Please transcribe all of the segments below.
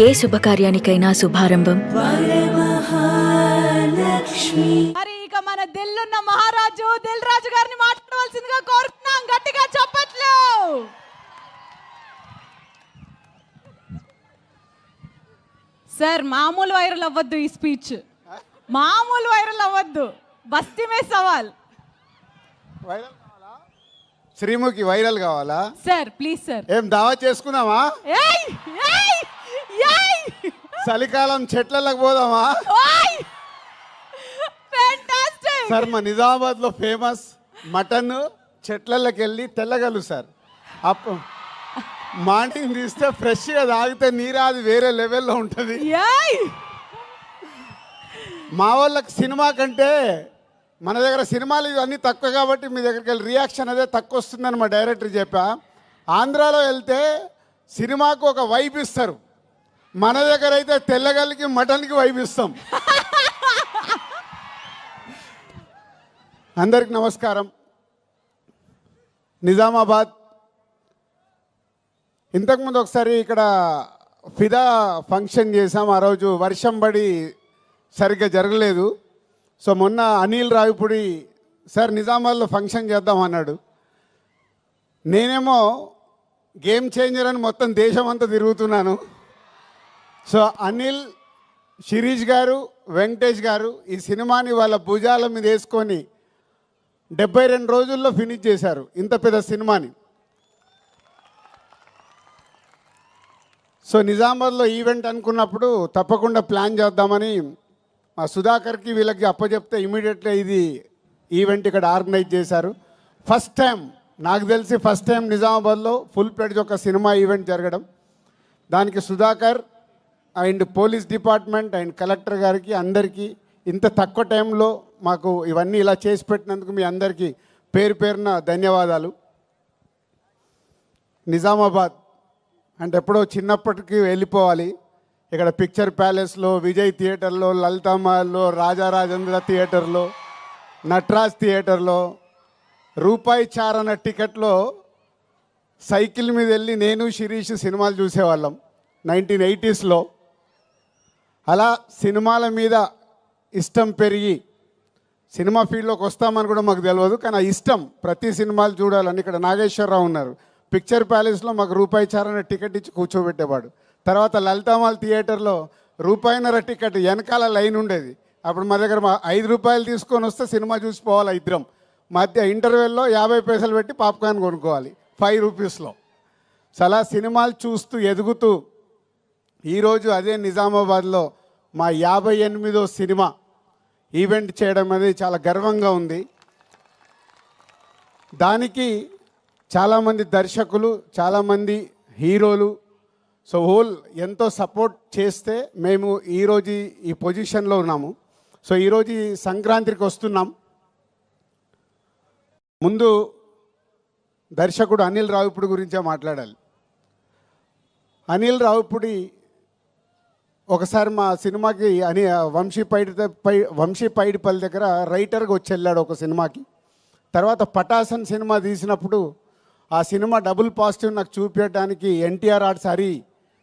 ఏ శుభకార్యానికైనా శుభారంభం. మరి ఇక మన దిల్లున్న మహారాజు దిల్ రాజు గారిని మాట్లాడవలసిందిగా కోరుతున్నాం. గట్టిగా చప్పట్లు. సార్ మామూలు వైరల్ అవ్వద్దు, ఈ స్పీచ్ మామూలు వైరల్ అవ్వద్దు. బస్తీ మే సవాల్. శ్రీముఖి వైరల్ కావాలా సార్? Please sir. ఏం దావా చేసుకుందామా? చలికాలం చెట్లకు పోదామా? సార్ మా నిజామాబాద్ లో ఫేమస్ మటన్ చెట్లకి వెళ్ళి తెల్లగలు సార్. అప్పు మార్నింగ్ తీస్తే ఫ్రెష్గా తాగితే నీరాది వేరే లెవెల్లో ఉంటుంది. మా వాళ్ళకి సినిమా కంటే మన దగ్గర సినిమాలు ఇవన్నీ తక్కువ కాబట్టి మీ దగ్గరికి వెళ్ళి రియాక్షన్ అదే తక్కువ వస్తుందని మా డైరెక్టర్ చెప్పా. ఆంధ్రాలో వెళ్తే సినిమాకు ఒక వైబ్ ఇస్తారు, మన దగ్గర అయితే తెల్లగల్లికి మటన్కి వైబ్ ఇస్తాం. అందరికి నమస్కారం. నిజామాబాద్ ఇంతకుముందు ఒకసారి ఇక్కడ ఫిదా ఫంక్షన్ చేసాం. ఆ రోజు వర్షం పడి సరిగ్గా జరగలేదు. సో మొన్న అనిల్ రావిపూడి సార్ నిజామాబాద్లో ఫంక్షన్ చేద్దాం అన్నాడు. నేనేమో గేమ్ చేంజర్ అని మొత్తం దేశం అంతా తిరుగుతున్నాను. సో అనిల్, శిరీష్ గారు, వెంకటేష్ గారు ఈ సినిమాని వాళ్ళ భుజాల మీద వేసుకొని 72 రోజుల్లో ఫినిష్ చేశారు ఇంత పెద్ద సినిమాని. సో నిజామాబాద్లో ఈవెంట్ అనుకున్నప్పుడు తప్పకుండా ప్లాన్ చేద్దామని మా సుధాకర్కి వీళ్ళకి అప్పచెప్తే ఇమీడియట్గా ఇది ఈవెంట్ ఇక్కడ ఆర్గనైజ్ చేశారు. ఫస్ట్ టైం నాకు తెలిసి నిజామాబాద్లో ఫుల్ ప్లేడ్జ్ ఒక సినిమా ఈవెంట్ జరగడం. దానికి Sudhakar and police department and collector గారికి అందరికీ ఇంత తక్కువ టైంలో మాకు ఇవన్నీ ఇలా చేసి పెట్టినందుకు మీ అందరికీ పేరు పేరున ధన్యవాదాలు. నిజామాబాద్ అంటే ఎప్పుడో చిన్నప్పటికీ వెళ్ళిపోవాలి. ఇక్కడ పిక్చర్ ప్యాలెస్లో, విజయ్ థియేటర్లో, లలితామహల్లో, రాజారాజేంద్ర థియేటర్లో, నటరాజ్ థియేటర్లో రూపాయి చారణ టికెట్లో సైకిల్ మీద వెళ్ళి నేను శిరీష్ సినిమాలు చూసేవాళ్ళం 1980sలో. అలా సినిమాల మీద ఇష్టం పెరిగి సినిమా ఫీల్డ్లోకి వస్తామని కూడా మాకు తెలియదు, కానీ ఆ ఇష్టం ప్రతి సినిమాలు చూడాలని. ఇక్కడ నాగేశ్వరరావు ఉన్నారు, పిక్చర్ ప్యాలెస్లో మాకు రూపాయి చారణ టికెట్ ఇచ్చి కూర్చోబెట్టేవాడు. తర్వాత లలితామాల్ థియేటర్లో రూపాయిన్నర టికెట్ వెనకాల లైన్ ఉండేది. అప్పుడు మా దగ్గర 5 రూపాయలు తీసుకొని వస్తే సినిమా చూసిపోవాలి ఇద్దరం. మధ్య ఇంటర్వెల్లో 50 పైసలు పెట్టి పాప్కార్న్ కొనుక్కోవాలి 5 రూపీస్లో. చాలా సినిమాలు చూస్తూ ఎదుగుతూ ఈరోజు అదే నిజామాబాద్లో మా 58వ సినిమా ఈవెంట్ చేయడం అనేది చాలా గర్వంగా ఉంది. దానికి చాలామంది దర్శకులు, చాలామంది హీరోలు, సో హోల్ ఎంతో సపోర్ట్ చేస్తే మేము ఈరోజు ఈ పొజిషన్లో ఉన్నాము. సో ఈరోజు ఈ సంక్రాంతికి వస్తున్నాం. ముందు దర్శకుడు అనిల్ రావిపూడి గురించే మాట్లాడాలి. అనిల్ రావిపూడి ఒకసారి మా సినిమాకి వంశీ పైడిపల్లి దగ్గర రైటర్గా వచ్చి వెళ్ళాడు ఒక సినిమాకి. తర్వాత పటాసన్ సినిమా తీసినప్పుడు ఆ సినిమా డబుల్ పాజిటివ్ నాకు చూపించడానికి ఎన్టీఆర్ ఆర్ట్స్ హరి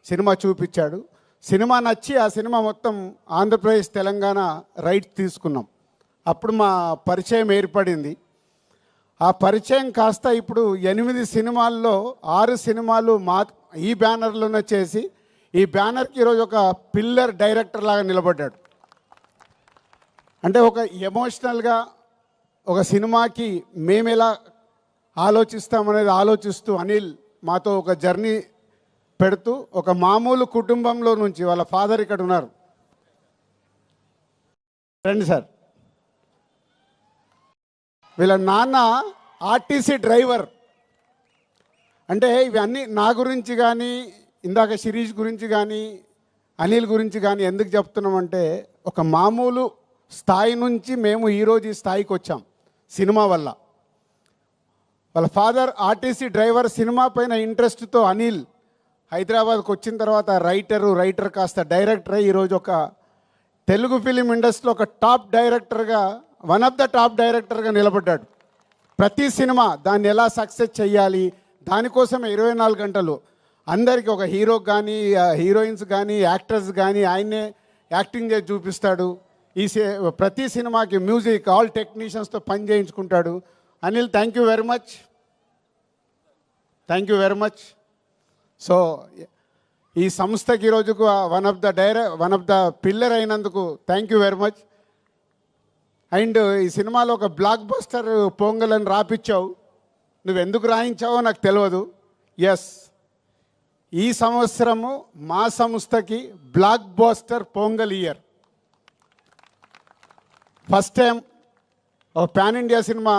సినిమా చూపించాడు. సినిమా నచ్చి ఆ సినిమా మొత్తం ఆంధ్రప్రదేశ్, తెలంగాణ రైట్స్ తీసుకున్నాం. అప్పుడు మా పరిచయం ఏర్పడింది. ఆ పరిచయం కాస్త ఇప్పుడు 8 సినిమాల్లో 6 సినిమాలు ఈ బ్యానర్లోనే చేసి ఈ బ్యానర్కి ఈరోజు ఒక పిల్లర్ డైరెక్టర్ లాగా నిలబడ్డాడు. అంటే ఒక ఎమోషనల్గా ఒక సినిమాకి మేము ఎలా ఆలోచిస్తామనేది ఆలోచిస్తూ అనిల్ మాతో ఒక జర్నీ పెడుతూ ఒక మామూలు కుటుంబంలో నుంచి, వాళ్ళ ఫాదర్ ఇక్కడ ఉన్నారు, రండి సార్, వీళ్ళ నాన్న ఆర్టీసీ డ్రైవర్. అంటే ఇవన్నీ నా గురించి కానీ, ఇందాక శిరీష్ గురించి కానీ, అనిల్ గురించి కానీ ఎందుకు చెప్తున్నామంటే ఒక మామూలు స్థాయి నుంచి మేము ఈరోజు ఈ స్థాయికి వచ్చాం సినిమా వల్ల. వాళ్ళ ఫాదర్ ఆర్టీసీ డ్రైవర్. సినిమా పైన ఇంట్రెస్ట్తో అనిల్ హైదరాబాద్కి వచ్చిన తర్వాత రైటర్ కాస్త డైరెక్టర్ అయ్యి ఈరోజు ఒక తెలుగు ఫిలిం ఇండస్ట్రీలో ఒక టాప్ డైరెక్టర్గా, వన్ ఆఫ్ ద టాప్ డైరెక్టర్గా నిలబడ్డాడు. ప్రతి సినిమా దాన్ని ఎలా సక్సెస్ చేయాలి దానికోసమే 24 గంటలు అందరికీ ఒక హీరోకి కానీ హీరోయిన్స్ కానీ యాక్టర్స్ కానీ ఆయన్నే యాక్టింగ్ చేసి చూపిస్తాడు. ప్రతి సినిమాకి మ్యూజిక్ ఆల్ టెక్నీషియన్స్తో పని చేయించుకుంటాడు. Anil, thank you very much, thank you very much. So ఈ సంస్థకి ఈరోజుకు వన్ ఆఫ్ ద పిల్లర్ అయినందుకు thank you very much. And ఈ సినిమాలో ఒక బ్లాక్ బస్టర్ పొంగల్ అని రాపిచ్చావు. నువ్వు ఎందుకు రాయించావో నాకు తెలియదు. ఎస్, ఈ సంవత్సరము మా సంస్థకి blockbuster Pongal year. First time ఒక pan India cinema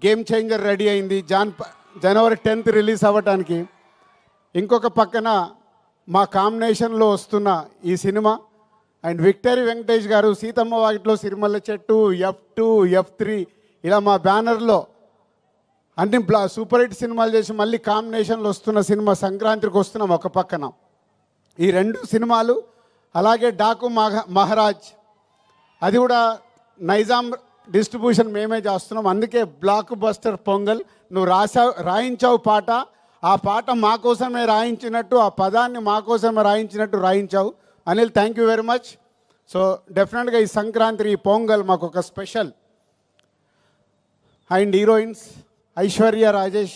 Game Changer ready అయింది జనవరి 10th రిలీజ్ అవ్వటానికి. ఇంకొక పక్కన మా కాంబినేషన్లో వస్తున్న ఈ సినిమా అండ్ విక్టరీ వెంకటేష్ గారు సీతమ్మ వాకిట్లో సిరిమల్ల చెట్టు, F2, F3 ఇలా మా బ్యానర్లో అన్ని సూపర్ హిట్ సినిమాలు చేసి మళ్ళీ కాంబినేషన్లో వస్తున్న సినిమా సంక్రాంతికి వస్తున్నాం ఒక పక్కన. ఈ 2 సినిమాలు, అలాగే డాకు మహారాజ్, అది కూడా నైజాం డిస్ట్రిబ్యూషన్ మేమే చేస్తున్నాం. అందుకే బ్లాక్ బస్టర్ పొంగల్. నువ్వు రాయించావు పాట, ఆ పాట మా కోసమే రాయించినట్టు, ఆ పదాన్ని మా కోసమే రాయించావు. Anil, thank you very much. So డెఫినెట్గా ఈ సంక్రాంతి, ఈ పొంగల్ మాకు ఒక special. And heroines Aishwarya Rajesh,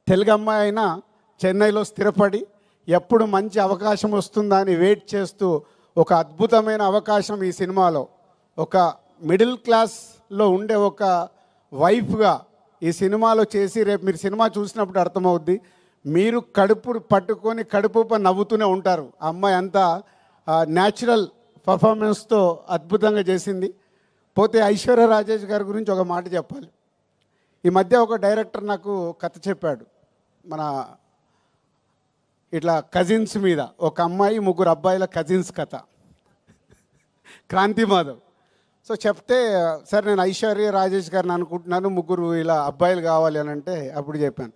Telugu అమ్మాయి అయినా చెన్నైలో స్థిరపడి ఎప్పుడు మంచి అవకాశం వస్తుందా అని వెయిట్ చేస్తూ ఒక అద్భుతమైన అవకాశం ఈ సినిమాలో ఒక మిడిల్ క్లాస్లో ఉండే ఒక వైఫ్గా ఈ సినిమాలో చేసి, రేపు మీరు సినిమా చూసినప్పుడు అర్థమవుద్ది. మీరు కడుపు పట్టుకొని కడుపు నవ్వుతూనే ఉంటారు. ఆ అమ్మాయి అంతా న్యాచురల్ పర్ఫార్మెన్స్తో అద్భుతంగా చేసింది. పోతే ఐశ్వర్య రాజేష్ గారి గురించి ఒక మాట చెప్పాలి. ఈ మధ్య ఒక డైరెక్టర్ నాకు కథ చెప్పాడు, మన ఇట్లా కజిన్స్ మీద, ఒక అమ్మాయి 3 అబ్బాయిల కజిన్స్ కథ, క్రాంతి మాధవ్. సో చెప్తే, సరే నేను ఐశ్వర్య రాజేష్ గారిని అనుకుంటున్నాను, 3 ఇలా అబ్బాయిలు కావాలి అని అంటే అప్పుడు చెప్పాను,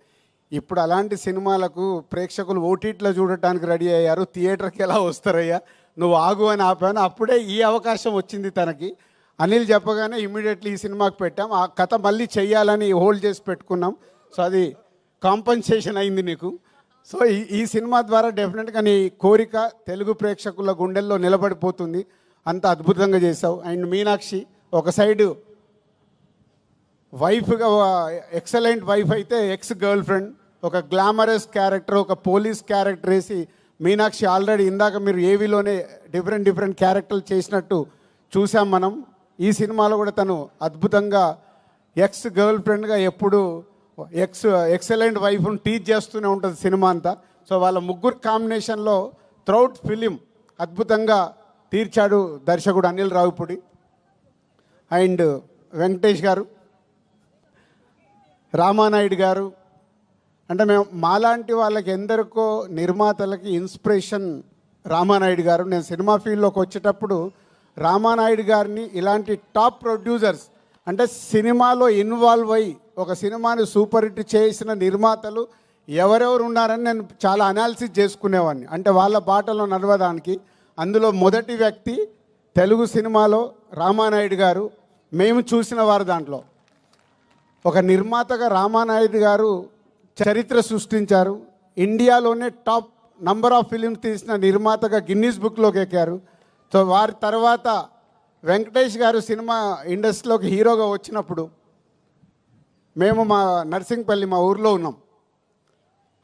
ఇప్పుడు అలాంటి సినిమాలకు ప్రేక్షకులు ఓటీటీలో చూడటానికి రెడీ అయ్యారు, థియేటర్కి ఎలా వస్తారయ్యా, నువ్వు ఆగు అని ఆపాను. అప్పుడే ఈ అవకాశం వచ్చింది తనకి. అనిల్ చెప్పగానే ఇమీడియట్లీ ఈ సినిమాకి పెట్టాం. ఆ కథ మళ్ళీ చెయ్యాలని హోల్డ్ చేసి పెట్టుకున్నాం. సో అది కాంపన్సేషన్ అయింది నీకు. సో ఈ సినిమా ద్వారా డెఫినెట్గా నీ కోరిక తెలుగు ప్రేక్షకుల గుండెల్లో నిలబడిపోతుంది. అంత అద్భుతంగా చేసావు. అండ్ మీనాక్షి ఒక సైడు వైఫ్గా, ఎక్సలెంట్ వైఫ్ అయితే ఎక్స్ గర్ల్ ఫ్రెండ్, ఒక గ్లామరస్ క్యారెక్టర్, ఒక పోలీస్ క్యారెక్టర్ వేసి మీనాక్షి ఆల్రెడీ ఇందాక మీరు ఏవీలోనే డిఫరెంట్ క్యారెక్టర్లు చేసినట్టు చూసాం మనం. ఈ సినిమాలో కూడా తను అద్భుతంగా ఎక్స్ గర్ల్ ఫ్రెండ్గా ఎప్పుడు ఎక్సలెంట్ వైఫ్ను టీచ్ చేస్తూనే ఉంటుంది సినిమా అంతా. సో వాళ్ళ 3 కాంబినేషన్లో త్రౌట్ ఫిలిం అద్భుతంగా తీర్చాడు దర్శకుడు అనిల్ రావిపూడి. అండ్ వెంకటేష్ గారు, రామానాయుడు గారు, అంటే మేము మాలాంటి వాళ్ళకి ఎందరికో నిర్మాతలకి ఇన్స్పిరేషన్ రామానాయుడు గారు. నేను సినిమా ఫీల్డ్లోకి వచ్చేటప్పుడు రామానాయుడు గారిని ఇలాంటి టాప్ ప్రొడ్యూసర్స్, అంటే సినిమాలో ఇన్వాల్వ్ అయ్యి ఒక సినిమాని సూపర్ హిట్ చేసిన నిర్మాతలు ఎవరెవరు ఉన్నారని నేను చాలా అనాలిసిస్ చేసుకునేవాడిని, అంటే వాళ్ళ బాటలో నడవడానికి. అందులో మొదటి వ్యక్తి తెలుగు సినిమాలో రామానాయుడు గారు. మేము చూసిన వారు దాంట్లో ఒక నిర్మాతగా రామానాయుడు గారు చరిత్ర సృష్టించారు. ఇండియాలోనే టాప్ నంబర్ ఆఫ్ ఫిలిమ్స్ తీసిన నిర్మాతగా గిన్నీస్ బుక్లోకి ఎక్కారు. సో వారి తర్వాత వెంకటేష్ గారు సినిమా ఇండస్ట్రీలోకి హీరోగా వచ్చినప్పుడు మేము మా నర్సింగ్పల్లి, మా ఊర్లో ఉన్నాం.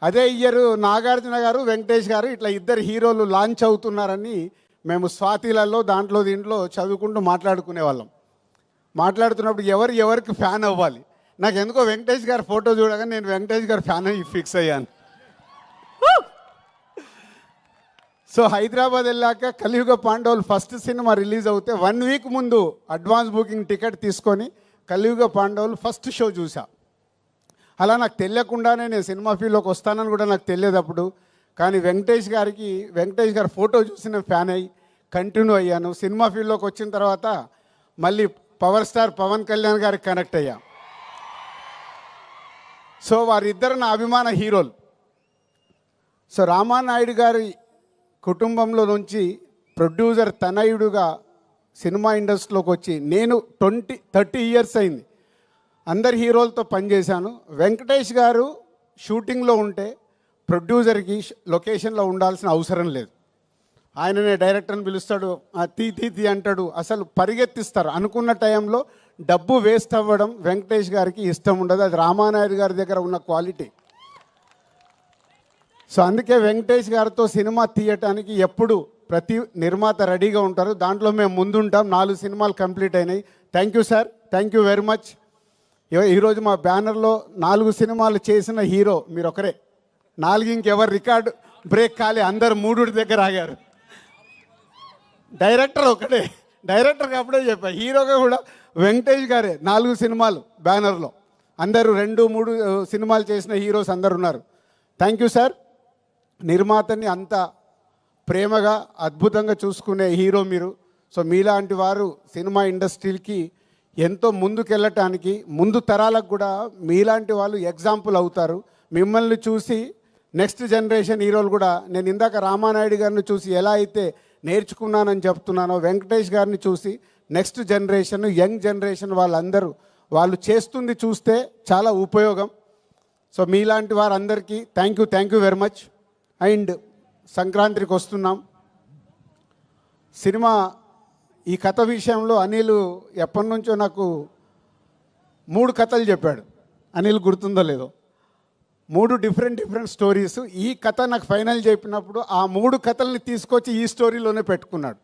అదే ఇయర్ నాగార్జున గారు, వెంకటేష్ గారు ఇట్లా 2 హీరోలు లాంచ్ అవుతున్నారని మేము స్వాతిలలో దీంట్లో చదువుకుంటూ మాట్లాడుకునేవాళ్ళం. మాట్లాడుతున్నప్పుడు ఎవరికి ఫ్యాన్ అవ్వాలి, నాకు ఎందుకో వెంకటేష్ గారి ఫోటో చూడగానే నేను వెంకటేష్ గారి ఫ్యాన్ అయ్యి ఫిక్స్ అయ్యాను. సో హైదరాబాద్ వెళ్ళాక కలియుగ పాండవులు ఫస్ట్ సినిమా రిలీజ్ అవుతే 1 వీక్ ముందు అడ్వాన్స్ బుకింగ్ టికెట్ తీసుకొని కలియుగ పాండవులు ఫస్ట్ షో చూసా. అలా నాకు తెలియకుండానే నేను సినిమా ఫీల్డ్లోకి వస్తానని కూడా నాకు తెలియదు అప్పుడు. కానీ వెంకటేష్ గారి ఫోటో చూసి నేను ఫ్యాన్ అయ్యి కంటిన్యూ అయ్యాను. సినిమా ఫీల్డ్లోకి వచ్చిన తర్వాత మళ్ళీ పవర్ స్టార్ పవన్ కళ్యాణ్ గారికి కనెక్ట్ అయ్యా. సో వారిద్దరు నా అభిమాన హీరోలు. సో రామానాయుడు గారి కుటుంబంలో నుంచి ప్రొడ్యూసర్ తనయుడుగా సినిమా ఇండస్ట్రీలోకి వచ్చి నేను 30 ఇయర్స్ అయింది. అందరి హీరోలతో పనిచేశాను. వెంకటేష్ గారు షూటింగ్లో ఉంటే ప్రొడ్యూసర్కి లొకేషన్లో ఉండాల్సిన అవసరం లేదు. ఆయననే డైరెక్టర్ని పిలుస్తాడు, తీ అంటాడు, అసలు పరిగెత్తిస్తారు. అనుకున్న టైంలో డబ్బు వేస్ట్ అవ్వడం వెంకటేష్ గారికి ఇష్టం ఉండదు. అది రామానాయుడు గారి దగ్గర ఉన్న క్వాలిటీ. సో అందుకే వెంకటేష్ గారితో సినిమా తీయటానికి ఎప్పుడు ప్రతి నిర్మాత రెడీగా ఉంటారు. దాంట్లో మేము ముందుంటాం. 4 సినిమాలు కంప్లీట్ అయినాయి. Thank you sir, thank you very much. ఈరోజు మా బ్యానర్లో 4 సినిమాలు చేసిన హీరో మీరు ఒకరే. 4 ఇంకెవరు రికార్డు బ్రేక్ కాలే, అందరు 3 దగ్గర ఆగారు. డైరెక్టర్ ఒకటే, డైరెక్టర్కి అప్పుడే చెప్పా, హీరోగా కూడా వెంకటేష్ గారే. 4 సినిమాలు బ్యానర్లో, అందరూ 2-3 సినిమాలు చేసిన హీరోస్ అందరు ఉన్నారు. Thank you sir. నిర్మాతని అంత ప్రేమగా అద్భుతంగా చూసుకునే హీరో మీరు. సో మీలాంటి వారు సినిమా ఇండస్ట్రీకి ఎంతో ముందుకెళ్ళటానికి, ముందు తరాలకు కూడా మీలాంటి వాళ్ళు ఎగ్జాంపుల్ అవుతారు. మిమ్మల్ని చూసి నెక్స్ట్ జనరేషన్ హీరోలు కూడా, నేను ఇందాక రామానాయుడు గారిని చూసి ఎలా అయితే నేర్చుకున్నానని చెప్తున్నానో, వెంకటేష్ గారిని చూసి నెక్స్ట్ జనరేషన్, యంగ్ జనరేషన్ వాళ్ళందరూ వాళ్ళు చేస్తుంది చూస్తే చాలా ఉపయోగం. సో మీలాంటి వారందరికీ thank you very much. And సంక్రాంతికి వస్తున్నాం. సినిమా ఈ కథ విషయంలో అనిల్ ఎప్పటి నుంచో నాకు 3 కథలు చెప్పాడు. అనిల్ గుర్తుందో లేదో, 3 డిఫరెంట్ స్టోరీస్. ఈ కథ నాకు ఫైనల్ చెప్పినప్పుడు ఆ 3 కథల్ని తీసుకొచ్చి ఈ స్టోరీలోనే పెట్టుకున్నాడు.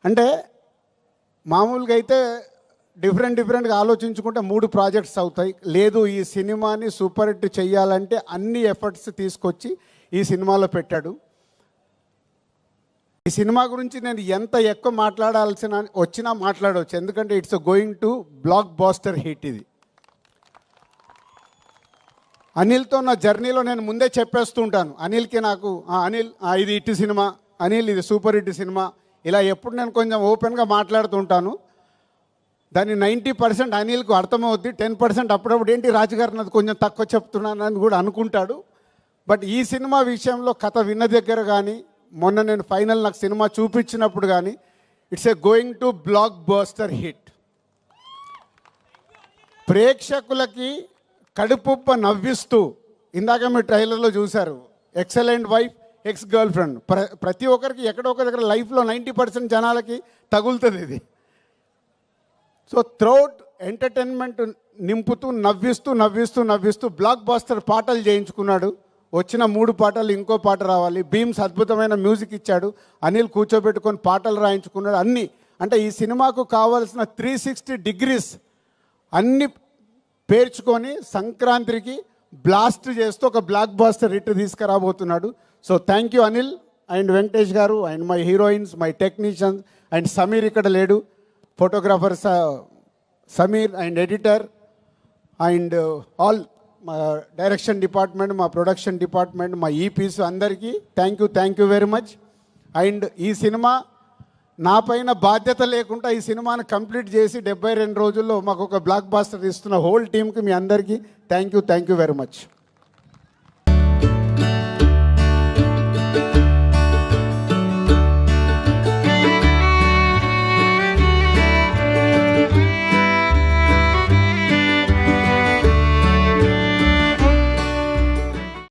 అంటే మామూలుగా అయితే డిఫరెంట్గా ఆలోచించుకుంటే 3 ప్రాజెక్ట్స్ అవుతాయి. లేదు, ఈ సినిమాని సూపర్ హిట్ చెయ్యాలంటే అన్ని ఎఫర్ట్స్ తీసుకొచ్చి ఈ సినిమాలో పెట్టాడు. ఈ సినిమా గురించి నేను ఎంత ఎక్కువ వచ్చినా మాట్లాడవచ్చు, ఎందుకంటే it's going to blockbuster hit. ఇది అనిల్తో నా జర్నీలో నేను ముందే చెప్పేస్తూ ఉంటాను. అనిల్కి నాకు అనిల్ ఇది హిట్ సినిమా, అనిల్ ఇది సూపర్ హిట్ సినిమా, ఇలా ఎప్పుడు నేను కొంచెం ఓపెన్గా మాట్లాడుతుంటాను. దాన్ని 90% అనిల్కు అర్థమవుద్ది. 10% అప్పుడప్పుడు ఏంటి రాజుగారు నాది కొంచెం తక్కువ చెప్తున్నానని కూడా అనుకుంటాడు. బట్ ఈ సినిమా విషయంలో కథ విన్న దగ్గర కానీ, మొన్న నేను ఫైనల్ నాకు సినిమా చూపించినప్పుడు కానీ, it's going to block buster hit. ప్రేక్షకులకి కడుపుప్ప నవ్విస్తూ, ఇందాక మీరు ట్రైలర్లో చూశారు, excellent wife, ex girl friend. ప్రతి ఒక్కరికి ఎక్కడో ఒక దగ్గర లైఫ్లో 90% జనాలకి తగులుతుంది ఇది. సో త్రౌట్ ఎంటర్టైన్మెంట్ నింపుతూ నవ్విస్తూ బ్లాక్ బాస్టర్ పాటలు చేయించుకున్నాడు. వచ్చిన 3 పాటలు ఇంకో పాట రావాలి. బీమ్స్ అద్భుతమైన మ్యూజిక్ ఇచ్చాడు. అనిల్ కూర్చోబెట్టుకొని పాటలు రాయించుకున్నాడు. అన్నీ అంటే ఈ సినిమాకు కావాల్సిన 360 డిగ్రీస్ అన్ని పేర్చుకొని సంక్రాంతికి బ్లాస్ట్ చేస్తూ ఒక బ్లాక్ బాస్టర్ హిట్ తీసుకురాబోతున్నాడు. So thank you Anil and Venkatesh garu and my heroines, my technicians and Sameer ఇక్కడ లేడు, photographer Sameer and editor and all మా డైరెక్షన్ డిపార్ట్మెంట్, మా ప్రొడక్షన్ డిపార్ట్మెంట్, మా ఈపీస్ అందరికీ thank you very much. And ఈ సినిమా నా పైన బాధ్యత లేకుండా ఈ సినిమాని కంప్లీట్ చేసి 72 రోజుల్లో మాకు ఒక బ్లాక్ బాస్టర్ ఇస్తున్న హోల్ టీమ్కి మీ అందరికీ థ్యాంక్ యూ వెరీ మచ్.